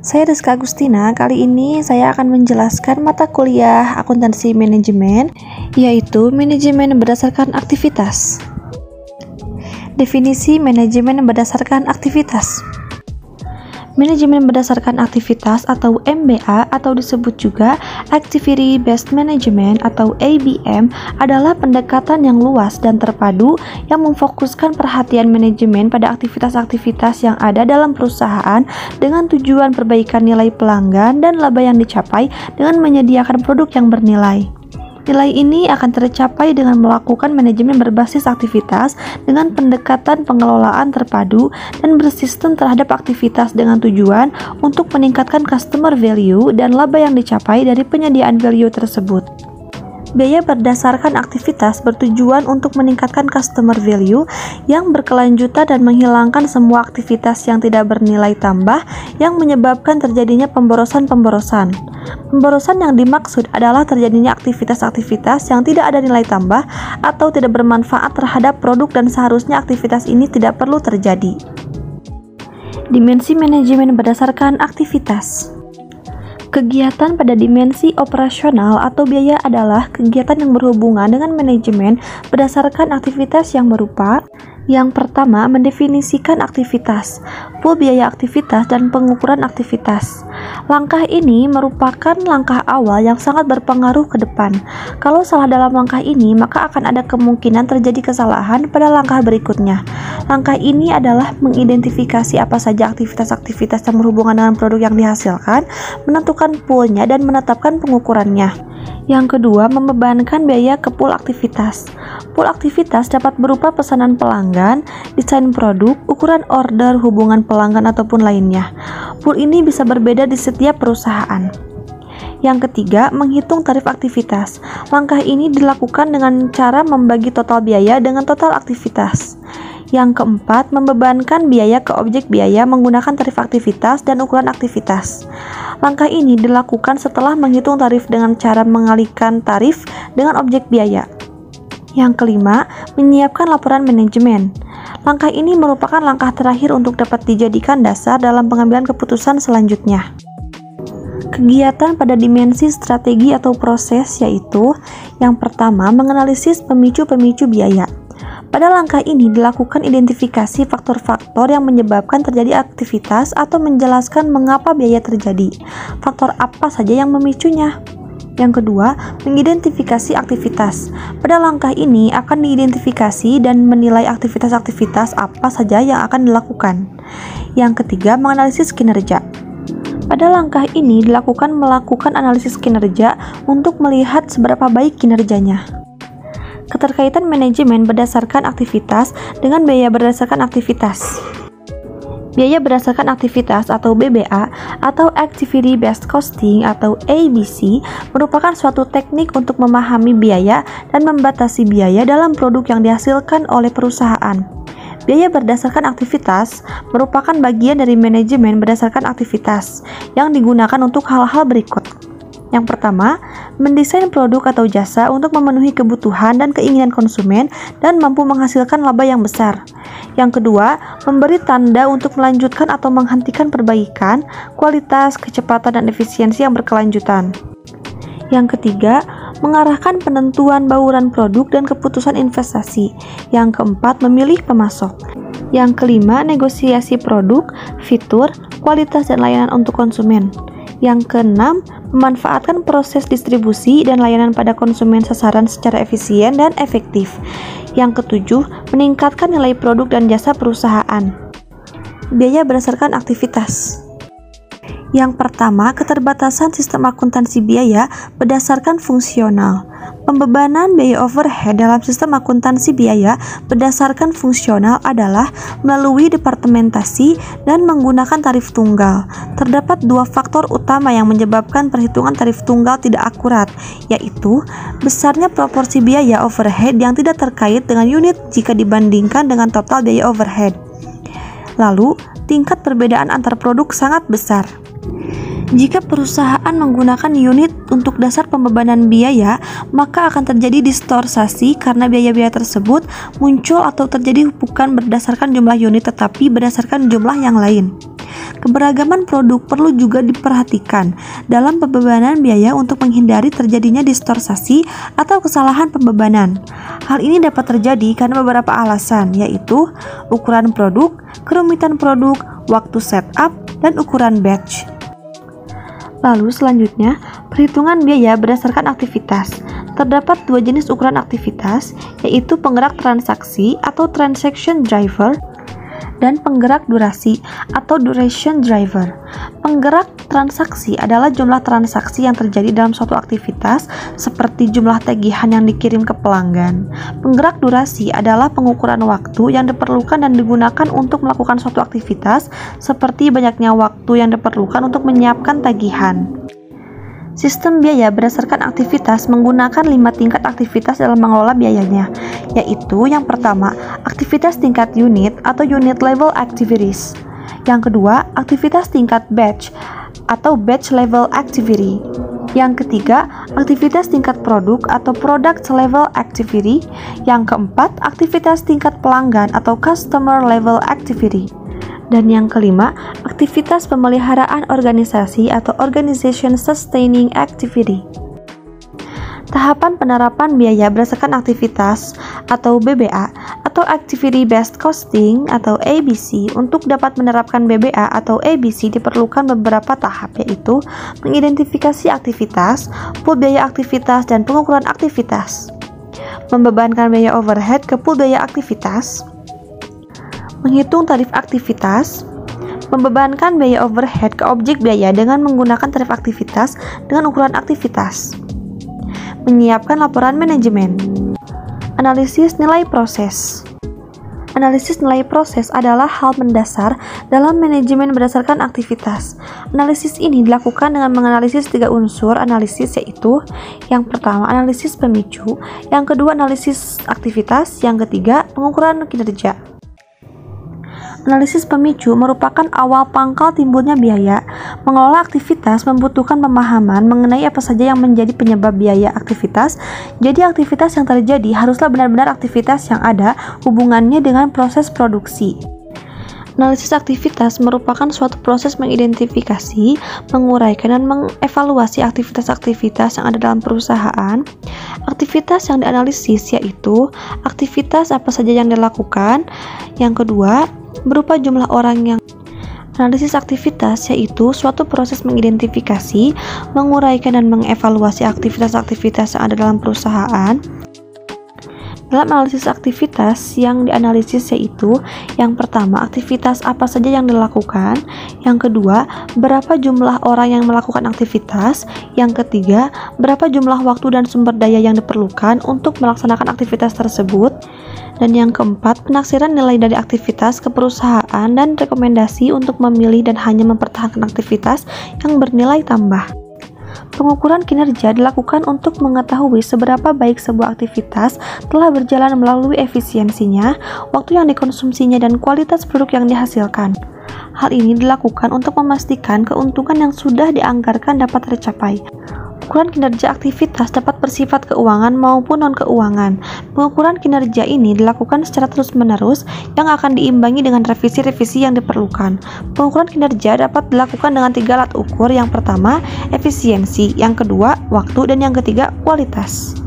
Saya Rizka Agustina. Kali ini saya akan menjelaskan mata kuliah akuntansi manajemen, yaitu manajemen berdasarkan aktivitas. Definisi manajemen berdasarkan aktivitas. Manajemen berdasarkan aktivitas atau MBA atau disebut juga Activity Based Management atau ABM adalah pendekatan yang luas dan terpadu yang memfokuskan perhatian manajemen pada aktivitas-aktivitas yang ada dalam perusahaan dengan tujuan perbaikan nilai pelanggan dan laba yang dicapai dengan menyediakan produk yang bernilai. Nilai ini akan tercapai dengan melakukan manajemen berbasis aktivitas dengan pendekatan pengelolaan terpadu dan bersistem terhadap aktivitas dengan tujuan untuk meningkatkan customer value dan laba yang dicapai dari penyediaan value tersebut. Biaya berdasarkan aktivitas bertujuan untuk meningkatkan customer value yang berkelanjutan dan menghilangkan semua aktivitas yang tidak bernilai tambah yang menyebabkan terjadinya pemborosan. Pemborosan yang dimaksud adalah terjadinya aktivitas-aktivitas yang tidak ada nilai tambah atau tidak bermanfaat terhadap produk dan seharusnya aktivitas ini tidak perlu terjadi. Dimensi manajemen berdasarkan aktivitas. Kegiatan pada dimensi operasional atau biaya adalah kegiatan yang berhubungan dengan manajemen berdasarkan aktivitas yang berupa: yang pertama, mendefinisikan aktivitas, pool biaya aktivitas, dan pengukuran aktivitas. Langkah ini merupakan langkah awal yang sangat berpengaruh ke depan. Kalau salah dalam langkah ini, maka akan ada kemungkinan terjadi kesalahan pada langkah berikutnya. Langkah ini adalah mengidentifikasi apa saja aktivitas-aktivitas yang berhubungan dengan produk yang dihasilkan, menentukan poolnya, dan menetapkan pengukurannya. Yang kedua, membebankan biaya ke pool aktivitas. Pool aktivitas dapat berupa pesanan pelanggan, desain produk, ukuran order, hubungan pelanggan, ataupun lainnya. Pool ini bisa berbeda di setiap perusahaan. Yang ketiga, menghitung tarif aktivitas. Langkah ini dilakukan dengan cara membagi total biaya dengan total aktivitas. Yang keempat, membebankan biaya ke objek biaya menggunakan tarif aktivitas dan ukuran aktivitas. Langkah ini dilakukan setelah menghitung tarif dengan cara mengalihkan tarif dengan objek biaya. Yang kelima, menyiapkan laporan manajemen. Langkah ini merupakan langkah terakhir untuk dapat dijadikan dasar dalam pengambilan keputusan selanjutnya. Kegiatan pada dimensi strategi atau proses yaitu: yang pertama, menganalisis pemicu-pemicu biaya. Pada langkah ini dilakukan identifikasi faktor-faktor yang menyebabkan terjadi aktivitas atau menjelaskan mengapa biaya terjadi. Faktor apa saja yang memicunya? Yang kedua, mengidentifikasi aktivitas. Pada langkah ini akan diidentifikasi dan menilai aktivitas-aktivitas apa saja yang akan dilakukan. Yang ketiga, menganalisis kinerja. Pada langkah ini melakukan analisis kinerja untuk melihat seberapa baik kinerjanya. Keterkaitan manajemen berdasarkan aktivitas dengan biaya berdasarkan aktivitas. Biaya berdasarkan aktivitas atau BBA atau Activity Based Costing atau ABC merupakan suatu teknik untuk memahami biaya dan membatasi biaya dalam produk yang dihasilkan oleh perusahaan. Biaya berdasarkan aktivitas merupakan bagian dari manajemen berdasarkan aktivitas yang digunakan untuk hal-hal berikut. Yang pertama, mendesain produk atau jasa untuk memenuhi kebutuhan dan keinginan konsumen dan mampu menghasilkan laba yang besar. Yang kedua, memberi tanda untuk melanjutkan atau menghentikan perbaikan, kualitas, kecepatan, dan efisiensi yang berkelanjutan. Yang ketiga, mengarahkan penentuan bauran produk dan keputusan investasi. Yang keempat, memilih pemasok. Yang kelima, negosiasi produk, fitur, kualitas, dan layanan untuk konsumen. Yang keenam, memanfaatkan proses distribusi dan layanan pada konsumen sasaran secara efisien dan efektif. Yang ketujuh, meningkatkan nilai produk dan jasa perusahaan. Biaya berdasarkan aktivitas. Yang pertama, keterbatasan sistem akuntansi biaya berdasarkan fungsional. Pembebanan biaya overhead dalam sistem akuntansi biaya berdasarkan fungsional adalah melalui departementasi dan menggunakan tarif tunggal. Terdapat dua faktor utama yang menyebabkan perhitungan tarif tunggal tidak akurat, yaitu besarnya proporsi biaya overhead yang tidak terkait dengan unit jika dibandingkan dengan total biaya overhead. Lalu, tingkat perbedaan antar produk sangat besar. Jika perusahaan menggunakan unit untuk dasar pembebanan biaya, maka akan terjadi distorsasi karena biaya-biaya tersebut muncul atau terjadi bukan berdasarkan jumlah unit tetapi berdasarkan jumlah yang lain. keberagaman produk perlu juga diperhatikan dalam pembebanan biaya untuk menghindari terjadinya distorsasi atau kesalahan pembebanan. Hal ini dapat terjadi karena beberapa alasan, yaitu ukuran produk, kerumitan produk, waktu setup, dan ukuran batch. Lalu selanjutnya, perhitungan biaya berdasarkan aktivitas. Terdapat dua jenis ukuran aktivitas, yaitu penggerak transaksi atau transaction driver dan penggerak durasi atau duration driver. Penggerak transaksi adalah jumlah transaksi yang terjadi dalam suatu aktivitas seperti jumlah tagihan yang dikirim ke pelanggan. Penggerak durasi adalah pengukuran waktu yang diperlukan dan digunakan untuk melakukan suatu aktivitas seperti banyaknya waktu yang diperlukan untuk menyiapkan tagihan. Sistem biaya berdasarkan aktivitas menggunakan 5 tingkat aktivitas dalam mengelola biayanya, yaitu yang pertama, aktivitas tingkat unit atau unit level activities. Yang kedua, aktivitas tingkat batch atau batch level activity. Yang ketiga, aktivitas tingkat produk atau product level activity. Yang keempat, aktivitas tingkat pelanggan atau customer level activity. Dan yang kelima, aktivitas pemeliharaan organisasi atau Organization Sustaining Activity. Tahapan penerapan biaya berdasarkan aktivitas atau BBA atau Activity Based Costing atau ABC. Untuk dapat menerapkan BBA atau ABC diperlukan beberapa tahap, yaitu mengidentifikasi aktivitas, pool biaya aktivitas, dan pengukuran aktivitas. Membebankan biaya overhead ke pool biaya aktivitas. Menghitung tarif aktivitas, membebankan biaya overhead ke objek biaya dengan menggunakan tarif aktivitas dengan ukuran aktivitas, menyiapkan laporan manajemen, analisis nilai proses. Analisis nilai proses adalah hal mendasar dalam manajemen berdasarkan aktivitas. Analisis ini dilakukan dengan menganalisis 3 unsur analisis, yaitu yang pertama analisis pemicu, yang kedua analisis aktivitas, yang ketiga pengukuran kinerja. Analisis pemicu merupakan awal pangkal timbulnya biaya. Mengelola aktivitas membutuhkan pemahaman mengenai apa saja yang menjadi penyebab biaya aktivitas. Jadi aktivitas yang terjadi haruslah benar-benar aktivitas yang ada hubungannya dengan proses produksi. Analisis aktivitas merupakan suatu proses mengidentifikasi, menguraikan, dan mengevaluasi aktivitas-aktivitas yang ada dalam perusahaan. Aktivitas yang dianalisis yaitu aktivitas apa saja yang dilakukan. Yang kedua, berupa jumlah orang yang analisis aktivitas yaitu suatu proses mengidentifikasi, menguraikan, dan mengevaluasi aktivitas-aktivitas yang ada dalam perusahaan. Dalam analisis aktivitas yang dianalisis yaitu yang pertama, aktivitas apa saja yang dilakukan. Yang kedua, berapa jumlah orang yang melakukan aktivitas. Yang ketiga, berapa jumlah waktu dan sumber daya yang diperlukan untuk melaksanakan aktivitas tersebut. Dan yang keempat, penaksiran nilai dari aktivitas ke perusahaan dan rekomendasi untuk memilih dan hanya mempertahankan aktivitas yang bernilai tambah. Pengukuran kinerja dilakukan untuk mengetahui seberapa baik sebuah aktivitas telah berjalan melalui efisiensinya, waktu yang dikonsumsinya, dan kualitas produk yang dihasilkan. Hal ini dilakukan untuk memastikan keuntungan yang sudah dianggarkan dapat tercapai. Pengukuran kinerja aktivitas dapat bersifat keuangan maupun non-keuangan. Pengukuran kinerja ini dilakukan secara terus-menerus yang akan diimbangi dengan revisi-revisi yang diperlukan. Pengukuran kinerja dapat dilakukan dengan 3 alat ukur. Yang pertama, efisiensi, yang kedua, waktu, dan yang ketiga, kualitas.